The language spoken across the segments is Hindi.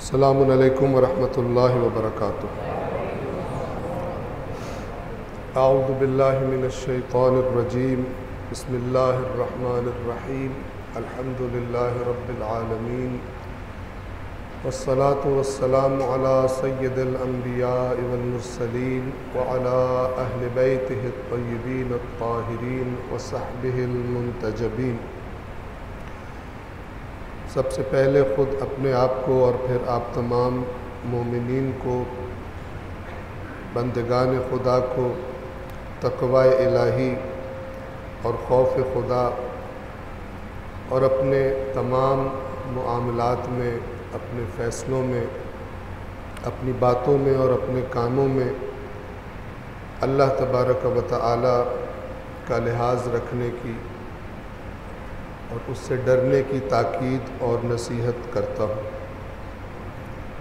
अस्सलामु अलैकुम वरहमतुल्लाहि वबरकातुहू। अऊज़ु बिल्लाहि मिनश शैतानिर रजीम। बिस्मिल्लाहिर रहमानिर रहीम। अल्हम्दुलिल्लाहि रब्बिल आलमीन। वस्सलातु वस्सलामु अला सय्यिदिल अंबियाइ वल मुरसलीन व अला अहलि बैतिहित तय्यिबीन अत्ताहिरीन व सहबिहिल मुंतजबीन। सबसे पहले ख़ुद अपने आप को और फिर आप तमाम मोमिनीन को, बंदगान खुदा को तक़वा इलाही और खौफ खुदा और अपने तमाम मुआमलात में, अपने फ़ैसलों में, अपनी बातों में और अपने कामों में अल्लाह तबारक व तआला का लिहाज रखने की और उससे डरने की ताकीद और नसीहत करता हूँ।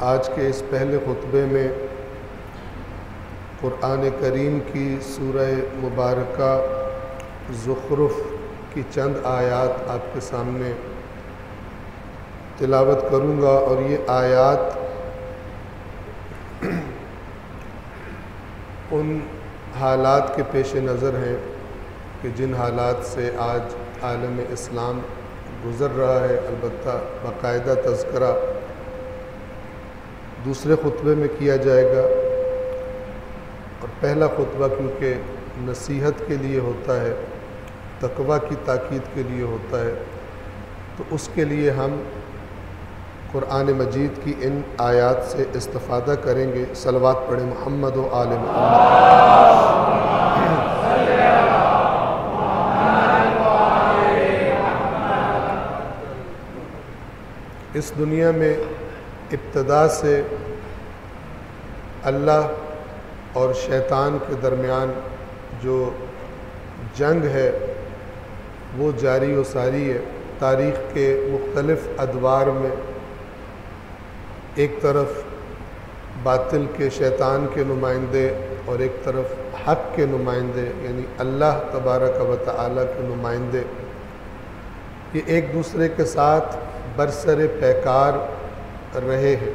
आज के इस पहले खुतबे में कुरान करीम की सूरह मुबारका ज़ुख़रुफ़ की चंद आयात आपके सामने तिलावत करूँगा और ये आयात उन हालात के पेश नज़र हैं कि जिन हालात से आज आलम इस्लाम गुज़र रहा है। अलबत्ता बाकायदा तज़किरा दूसरे खुतबे में किया जाएगा और पहला खुतबा क्योंकि नसीहत के लिए होता है, तक़वा की ताकीद के लिए होता है, तो उसके लिए हम कुरान मजीद की इन आयात से इस्तिफ़ादा करेंगे। सलवात पढ़े मोहम्मद व आले मोहम्मद। इस दुनिया में इब्तदा से अल्लाह और शैतान के दरमियान जो जंग है वो जारी व सारी है। तारीख़ के मुख्तलिफ़ अदवार में एक तरफ बातिल के शैतान के नुमाइंदे और एक तरफ हक़ के नुमाइंदे यानी अल्लाह तबारक व तआला के नुमाइंदे, ये एक दूसरे के साथ बरसरे पैकार रहे हैं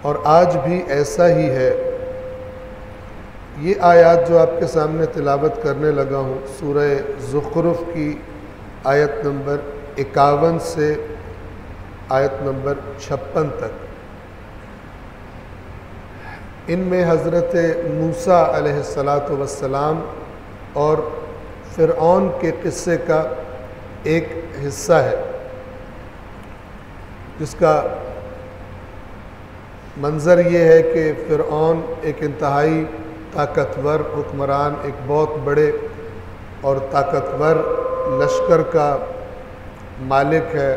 और आज भी ऐसा ही है। ये आयत जो आपके सामने तिलावत करने लगा हूँ, सूरह ज़ुख़रुफ़ की आयत नंबर 51 से आयत नंबर 56 तक, इनमें हज़रत मूसा अलैहिस्सलातु वस्सलाम और फ़िरऔन के क़िस्से का एक हिस्सा है जिसका मंज़र ये है कि फ़िरऔन एक इंतहाई ताकतवर हुक्मरान, एक बहुत बड़े और ताकतवर लश्कर का मालिक है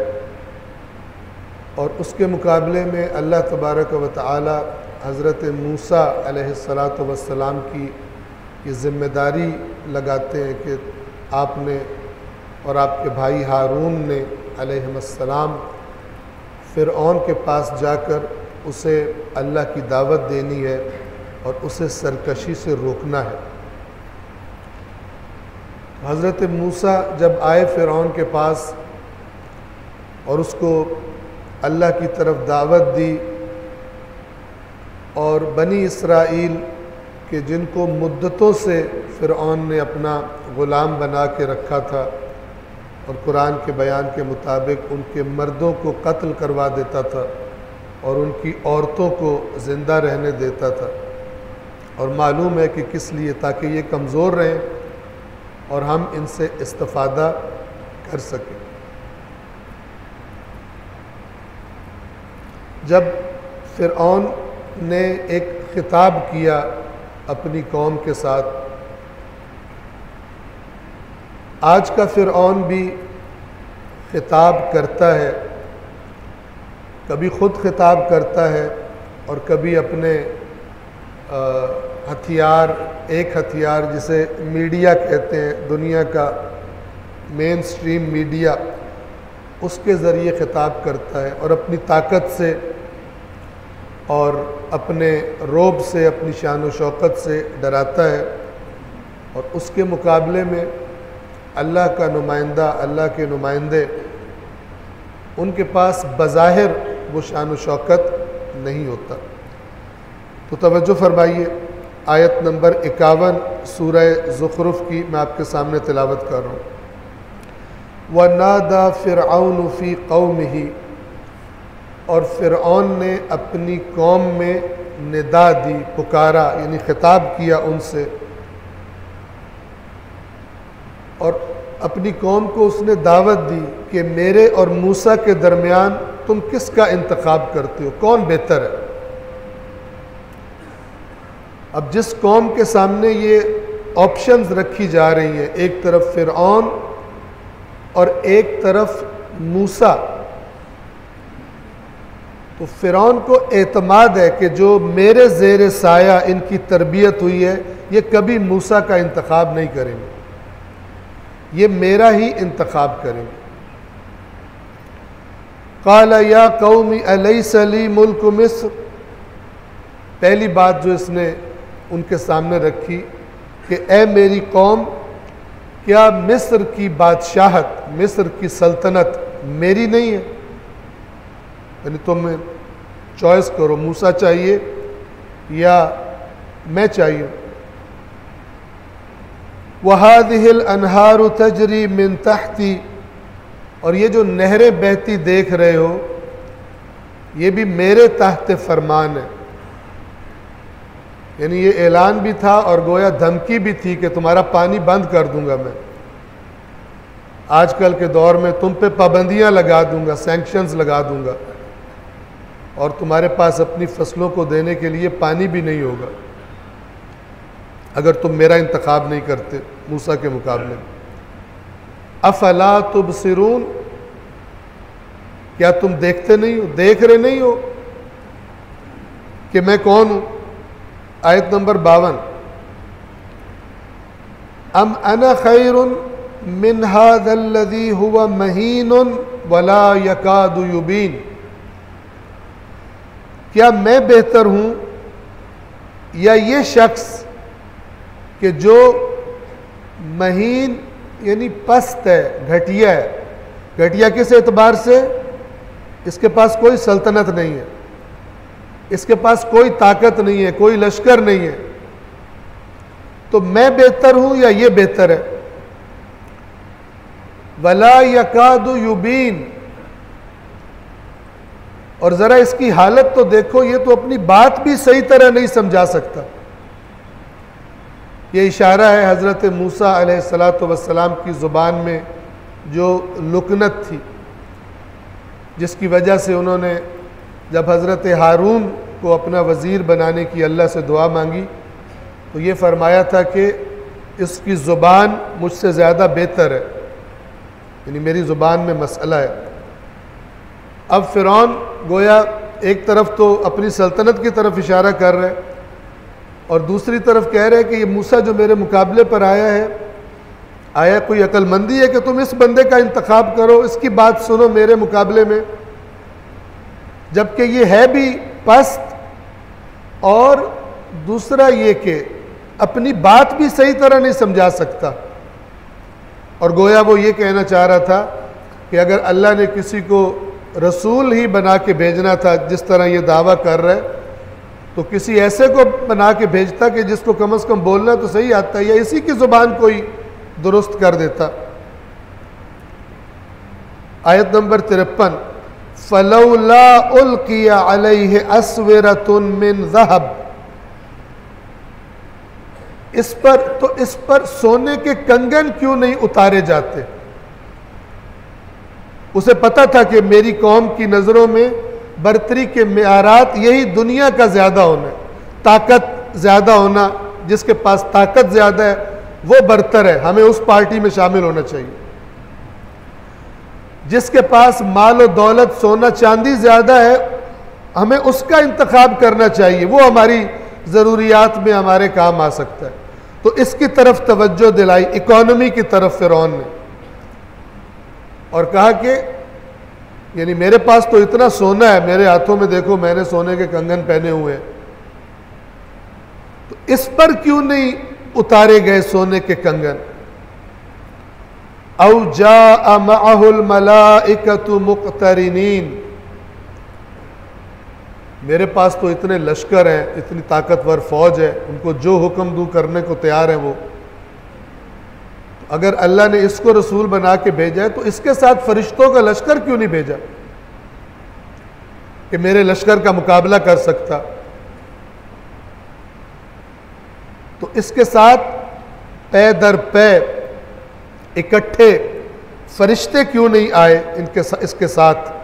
और उसके मुकाबले में अल्लाह तबारक व तआला हज़रत मूसा अलैहिस्सलातु वस्सलाम की ये ज़िम्मेदारी लगाते हैं कि आपने और आपके भाई हारून ने अलैहिस्सलाम फ़िरऔन के पास जाकर उसे अल्लाह की दावत देनी है और उसे सरकशी से रोकना है। हज़रत मूसा जब आए फ़िरऔन के पास और उसको अल्लाह की तरफ दावत दी और बनी इसराइल के जिनको मुद्दतों से फ़िरऔन ने अपना ग़ुलाम बना के रखा था और कुरान के बयान के मुताबिक उनके मर्दों को कत्ल करवा देता था और उनकी औरतों को ज़िंदा रहने देता था, और मालूम है कि किस लिए, ताकि ये कमज़ोर रहें और हम इनसे इस्तिफ़ादा कर सकें। जब फ़िरऔन ने एक ख़िताब किया अपनी कौम के साथ, आज का फ़िरऔन भी ख़िताब करता है, कभी ख़ुद ख़िताब करता है और कभी अपने हथियार, एक हथियार जिसे मीडिया कहते हैं, दुनिया का मेन स्ट्रीम मीडिया, उसके ज़रिए ख़िताब करता है और अपनी ताकत से और अपने रोब से, अपनी शान व शौकत से डराता है। और उसके मुकाबले में अल्लाह का नुमाइंदा, अल्लाह के नुमाइंदे उनके पास बज़ाहिर वो शान व शौकत नहीं होता। तो तवज्जो फरमाइए, आयत नंबर 51 सूरह ज़ुख़रुफ़ की मैं आपके सामने तिलावत कर रहा हूँ। वनादा फ़िरऔन फ़ी क़ौमिही, और फ़िरऔन ने अपनी कौम में निदा दी, पुकारा, यानी खिताब किया उनसे, और अपनी कौम को उसने दावत दी कि मेरे और मूसा के दरमियान तुम किसका इंतखाब करते हो, कौन बेहतर है। अब जिस कौम के सामने ये ऑप्शंस रखी जा रही हैं, एक तरफ फ़िरऔन और एक तरफ मूसा, तो फ़िरऔन को एतमाद है कि जो मेरे ज़ेर साया इनकी तरबियत हुई है, ये कभी मूसा का इंतखाब नहीं करेंगे, ये मेरा ही इंतखाब करेंगे। क़ाला या क़ौमी अलैसा ली मुल्क मिस्र, पहली बात जो इसने उनके सामने रखी कि ए मेरी कौम, क्या मिस्र की बादशाहत, मिस्र की सल्तनत मेरी नहीं है? यानी तुम चॉइस करो, मूसा चाहिए या मैं चाहिए। वहादिहिल अनहारु तजरी मिन तहती, और ये जो नहरें बहती देख रहे हो, ये भी मेरे तहत फरमान है। यानी ये ऐलान भी था और गोया धमकी भी थी कि तुम्हारा पानी बंद कर दूंगा मैं, आजकल के दौर में तुम पे पाबंदियां लगा दूंगा, सैंक्शंस लगा दूंगा, और तुम्हारे पास अपनी फसलों को देने के लिए पानी भी नहीं होगा अगर तुम मेरा इंतखाब नहीं करते मूसा के मुकाबले में। अफला तुबसिरून, क्या तुम देखते नहीं हो, देख रहे नहीं हो कि मैं कौन हूं? आयत नंबर 52, अम अना खैरुन मिन हाज़ल्लज़ी हुवा महीनुन वला यकादु युबीन, क्या मैं बेहतर हूं या ये शख्स कि जो महीन यानी पस्त है, घटिया है। घटिया किस एतबार से? इसके पास कोई सल्तनत नहीं है, इसके पास कोई ताकत नहीं है, कोई लश्कर नहीं है। तो मैं बेहतर हूं या ये बेहतर है? वला यकादु युबीन, और ज़रा इसकी हालत तो देखो, ये तो अपनी बात भी सही तरह नहीं समझा सकता। ये इशारा है हज़रत मूसा अलैहिस्सलातु वस्सलाम की ज़ुबान में जो लुकनत थी, जिसकी वजह से उन्होंने जब हज़रत हारून को अपना वज़ीर बनाने की अल्लाह से दुआ मांगी तो ये फ़रमाया था कि इसकी ज़ुबान मुझसे ज़्यादा बेहतर है, यानी मेरी ज़ुबान में मसला है। अब फ़िरौन गोया एक तरफ तो अपनी सल्तनत की तरफ इशारा कर रहे हैं और दूसरी तरफ कह रहे हैं कि ये मूसा जो मेरे मुकाबले पर आया है, आया कोई अक्लमंदी है कि तुम इस बंदे का इंतखाब करो, इसकी बात सुनो मेरे मुकाबले में, जबकि ये है भी पस्त और दूसरा ये कि अपनी बात भी सही तरह नहीं समझा सकता। और गोया वो ये कहना चाह रहा था कि अगर अल्लाह ने किसी को रसूल ही बना के भेजना था, जिस तरह ये दावा कर रहा है, तो किसी ऐसे को बना के भेजता कि जिसको कम से कम बोलना तो सही आता है, या इसी की ज़ुबान कोई दुरुस्त कर देता। आयत नंबर 53, फलौला उल्किया अलैहि अस्विरतुन मिन ज़हब, इस पर सोने के कंगन क्यों नहीं उतारे जाते? उसे पता था कि मेरी कौम की नज़रों में बर्तरी के मेआरात यही दुनिया का ज़्यादा होना, ताकत ज़्यादा होना, जिसके पास ताकत ज़्यादा है वो बरतर है, हमें उस पार्टी में शामिल होना चाहिए। जिसके पास माल और दौलत, सोना चांदी ज़्यादा है, हमें उसका इंतखाब करना चाहिए, वो हमारी ज़रूरियात में हमारे काम आ सकता है। तो इसकी तरफ तवज्जो दिलाई, इकॉनमी की तरफ फ़िरौन ने, और कहा कि यानी मेरे पास तो इतना सोना है, मेरे हाथों में देखो मैंने सोने के कंगन पहने हुए हैं, तो इस पर क्यों नहीं उतारे गए सोने के कंगन? औ जाअ मअहुल मलाइकतु मुक़तरिनीन, मेरे पास तो इतने लश्कर हैं, इतनी ताकतवर फौज है, उनको जो हुक्म दूं करने को तैयार है वो। अगर अल्लाह ने इसको रसूल बना के भेजा है तो इसके साथ फरिश्तों का लश्कर क्यों नहीं भेजा कि मेरे लश्कर का मुकाबला कर सकता। तो इसके साथ पै दर पै इकट्ठे फरिश्ते क्यों नहीं आए इसके साथ।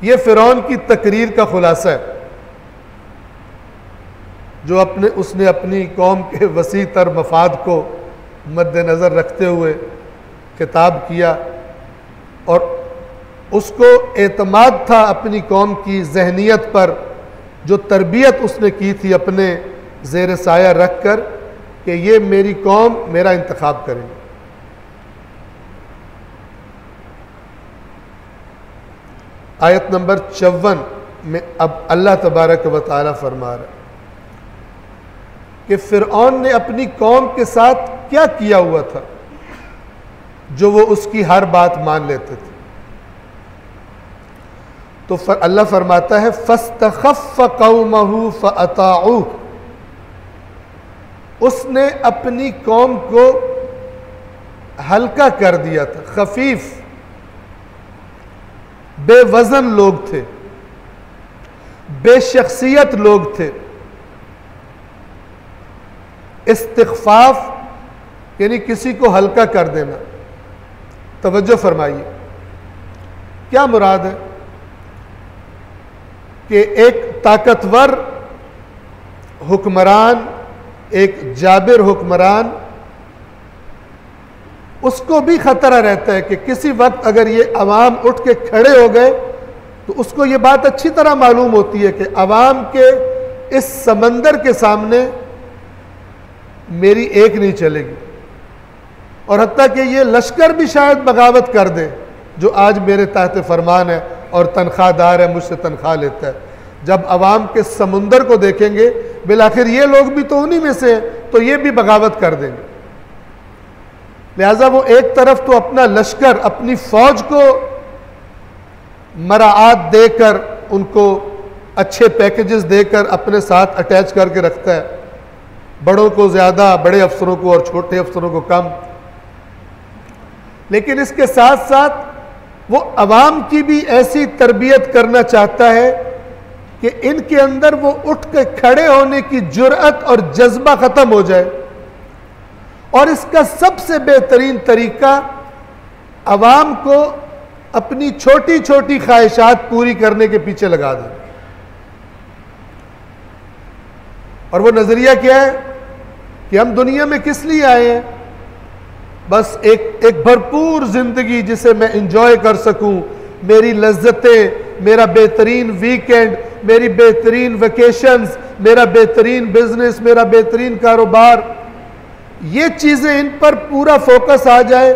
ये फिरौन की तकरीर का खुलासा है जो उसने अपनी कौम के वसी तर मफाद को मद्देनज़र रखते हुए खिताब किया, और उसको एतमाद था अपनी कौम की जहनीत पर, जो तरबियत उसने की थी अपने ज़ेर साया रख कर कि ये मेरी कौम मेरा इंतखाब करेगी। आयत नंबर 54 में अब अल्लाह तबारक व तआला फरमा रहा है कि फिरऔन ने अपनी कौम के साथ क्या किया हुआ था जो वो उसकी हर बात मान लेते थे। तो अल्लाह फरमाता है फस्तखफ़ कौमहू फ़अताऊह, उसने अपनी कौम को हल्का कर दिया था। खफीफ बेवजन लोग थे, बेशख्सियत लोग थे। इस्तिग़फ़ाफ़ यानी किसी को हल्का कर देना। तवज्जो फरमाइए, क्या मुराद है कि एक ताकतवर हुक्मरान, एक जाबिर हुक्मरान, उसको भी खतरा रहता है कि किसी वक्त अगर ये अवाम उठ के खड़े हो गए तो उसको ये बात अच्छी तरह मालूम होती है कि अवाम के इस समंदर के सामने मेरी एक नहीं चलेगी, और हत्ता कि ये लश्कर भी शायद बगावत कर दे जो आज मेरे तहत फरमान है और तनख्वाहदार है, मुझसे तनख्वाह लेता है। जब अवाम के समुंदर को देखेंगे बिलाखिर ये लोग भी तो उन्हीं में से हैं, तो ये भी बगावत कर देंगे। लिहाजा वो एक तरफ तो अपना लश्कर, अपनी फौज को मराआत देकर, उनको अच्छे पैकेजेस देकर अपने साथ अटैच करके रखता है, बड़ों को ज़्यादा, बड़े अफसरों को और छोटे अफसरों को कम। लेकिन इसके साथ साथ वो अवाम की भी ऐसी तरबियत करना चाहता है कि इनके अंदर वो उठ के खड़े होने की जुर्अत और जज्बा ख़त्म हो जाए, और इसका सबसे बेहतरीन तरीका अवाम को अपनी छोटी छोटी ख्वाहिशात पूरी करने के पीछे लगा दें। और वो नज़रिया क्या है कि हम दुनिया में किस लिए आए हैं, बस एक भरपूर ज़िंदगी जिसे मैं इंजॉय कर सकूं, मेरी लज्जतें, मेरा बेहतरीन वीकेंड, मेरी बेहतरीन वेकेशंस, मेरा बेहतरीन बिजनेस, मेरा बेहतरीन कारोबार, ये चीज़ें इन पर पूरा फोकस आ जाए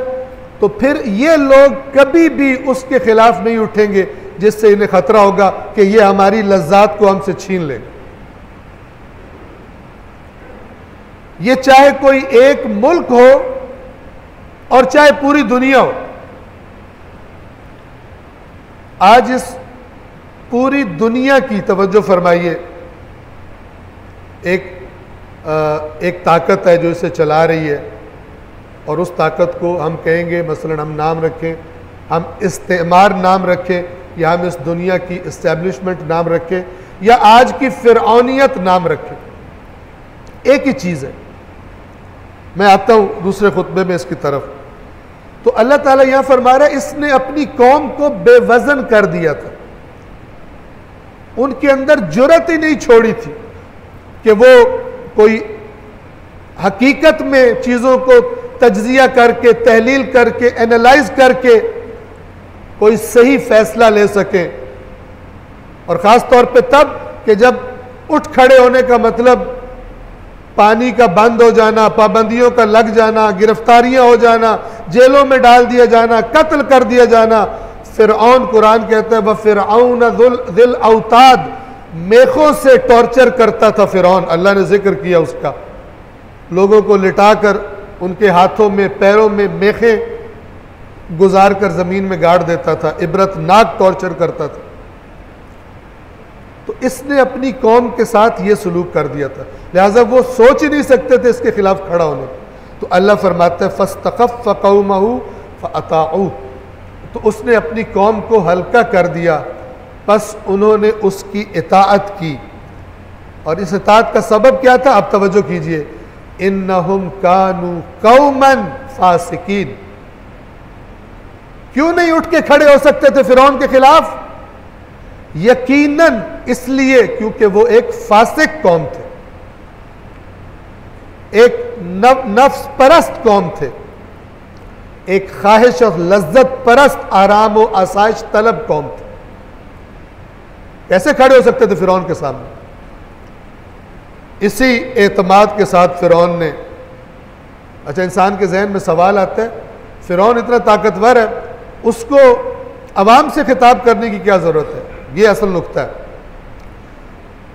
तो फिर ये लोग कभी भी उसके खिलाफ नहीं उठेंगे जिससे इन्हें खतरा होगा कि ये हमारी लज्जात को हमसे छीन लेंगे। ये चाहे कोई एक मुल्क हो और चाहे पूरी दुनिया हो। आज इस पूरी दुनिया की, तवज्जो फरमाइए, एक ताकत है जो इसे चला रही है, और उस ताकत को हम कहेंगे, मसलन हम नाम रखें, हम इस्तेमार नाम रखें, या हम इस दुनिया की इस्टेब्लिशमेंट नाम रखें, या आज की फिरौनियत नाम रखें, एक ही चीज़ है। मैं आता हूँ दूसरे खुतबे में इसकी तरफ। तो अल्लाह ताला यहां फरमा रहा है, इसने अपनी कौम को बेवजन कर दिया था, उनके अंदर जुर्रत ही नहीं छोड़ी थी कि वो कोई हकीकत में चीज़ों को तज्जिया करके, तहलील करके, एनालाइज करके कोई सही फैसला ले सके। और ख़ास तौर पे तब कि जब उठ खड़े होने का मतलब पानी का बंद हो जाना, पाबंदियों का लग जाना, गिरफ्तारियां हो जाना, जेलों में डाल दिया जाना, कत्ल कर दिया जाना। फिरऔन, कुरान कहता है वह फिरऔन दिल औताद, मेखों से टॉर्चर करता था फिरौन। अल्लाह ने जिक्र किया उसका, लोगों को लिटाकर उनके हाथों में पैरों में मेखें गुजार कर ज़मीन में गाड़ देता था, इबरतनाक टॉर्चर करता था। तो इसने अपनी कौम के साथ ये सलूक कर दिया था, लिहाजा वो सोच ही नहीं सकते थे इसके खिलाफ खड़ा होने। तो अल्लाह फरमाता है फस्तखफ़ क़ौमहू फ़अताऊ, तो उसने अपनी कौम को हल्का कर दिया, बस उन्होंने उसकी इताअत की। और इस इताअत का सबब क्या था? आप तवज्जो कीजिए, इन्नहुम कानू कौमन फासिकीन। क्यों नहीं उठ के खड़े हो सकते थे फिरौन के खिलाफ? यकीनन इसलिए क्योंकि वो एक फासिक कौम थे, एक नफ्स परस्त कौम थे, एक ख्वाहिश और लज्जत परस्त आराम और आसाइश तलब कौम थे। कैसे खड़े हो सकते थे फिरौन के सामने? इसी एतमाद के साथ फिरौन ने, अच्छा इंसान के जहन में सवाल आता है, फिरौन इतना ताकतवर है, उसको अवाम से खिताब करने की क्या जरूरत है? ये असल नुक्ता है।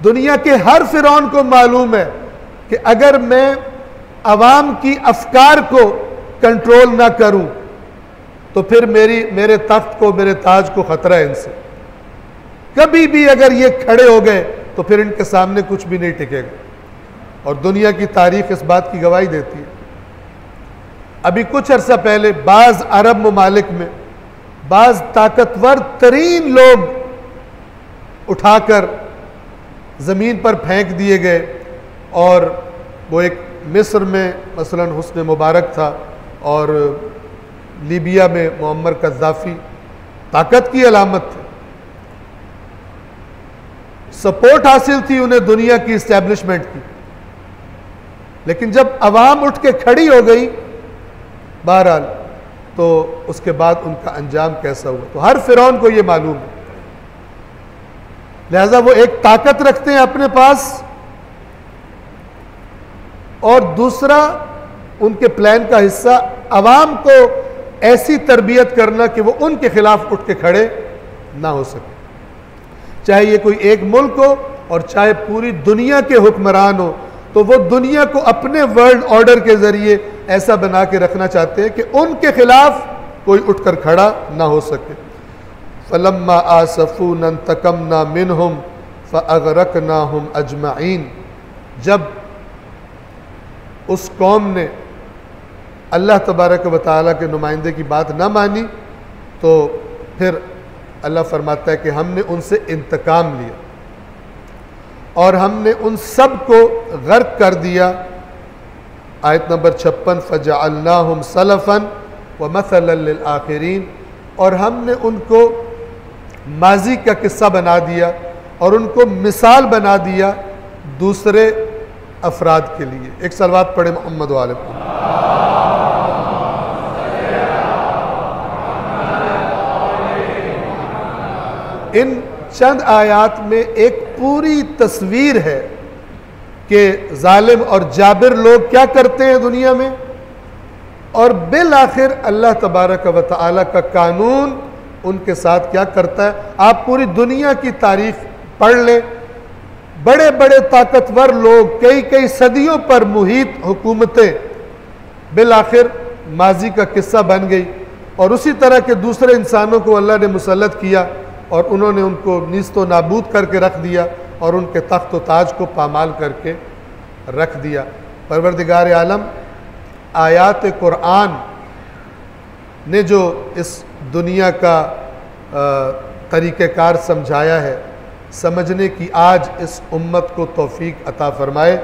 दुनिया के हर फिरौन को मालूम है कि अगर मैं अवाम की अफकार को कंट्रोल ना करूं तो फिर मेरे तख्त को, मेरे ताज को खतरा है इनसे। कभी भी अगर ये खड़े हो गए तो फिर इनके सामने कुछ भी नहीं टिकेगा। और दुनिया की तारीख इस बात की गवाही देती है। अभी कुछ अरसा पहले बाज़ अरब ममालिक में बाज़ ताकतवर तरीन लोग उठाकर ज़मीन पर फेंक दिए गए। और वो एक मिस्र में मसलन हुस्न मुबारक था, और लीबिया में मुअम्मर कज़्ज़ाफ़ी ताकत की अलामत थे। सपोर्ट हासिल थी उन्हें दुनिया की इस्टेब्लिशमेंट की, लेकिन जब अवाम उठ के खड़ी हो गई बहरहाल, तो उसके बाद उनका अंजाम कैसा हुआ। तो हर फिरौन को यह मालूम है, लिहाजा वो एक ताकत रखते हैं अपने पास, और दूसरा उनके प्लान का हिस्सा अवाम को ऐसी तरबियत करना कि वो उनके खिलाफ उठ के खड़े ना हो सके, चाहे ये कोई एक मुल्क हो और चाहे पूरी दुनिया के हुक्मरान हो। तो वो दुनिया को अपने वर्ल्ड ऑर्डर के जरिए ऐसा बना के रखना चाहते हैं कि उनके खिलाफ कोई उठकर खड़ा ना हो सके। फलम्मा आसफून इंतकमना मिनहुम फअगरकनाहुम अजमईन, जब उस कौम ने अल्लाह तबारक व तआला के नुमाइंदे की बात ना मानी, तो फिर अल्लाह फरमाता है कि हमने उनसे इंतकाम लिया और हमने उन सब को गर्क कर दिया। आयत नंबर 56, फजअलनाहुम सलफन व मसलन लिल आखिरीन, और हमने उनको माजी का किस्सा बना दिया और उनको मिसाल बना दिया दूसरे अफराद के लिए। एक सलवात पढ़े मोहम्मद वाले पर। इन चंद आयात में एक पूरी तस्वीर है कि जालिम और जाबिर लोग क्या करते हैं दुनिया में, और बिल आखिर अल्लाह तबारक व तआला का कानून उनके साथ क्या करता है। आप पूरी दुनिया की तारीख पढ़ लें, बड़े बड़े ताकतवर लोग, कई कई सदियों पर मुहित हुकूमतें बिल आखिर माजी का किस्सा बन गई, और उसी तरह के दूसरे इंसानों को अल्लाह ने मुसल्लत किया और उन्होंने उनको नीस्तो नाबूद करके रख दिया और उनके तख्त व ताज को पामाल करके रख दिया। परवरदिगार आलम आयात कुरान ने जो इस दुनिया का तरीक़ेकार समझाया है, समझने की आज इस उम्मत को तौफीक अता फरमाए।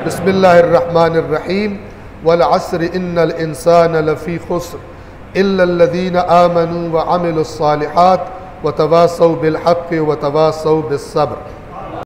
बिस्मिल्लाहिर्रहमानिर्रहीम, वल अस्र इन्नल इंसान लफ़ी खुस्र इल्लल्लज़ीना आमनू व अमिलुस्सालिहात व तवासौ बिल हक़्क़ि व तवासौ बिस्सब्र।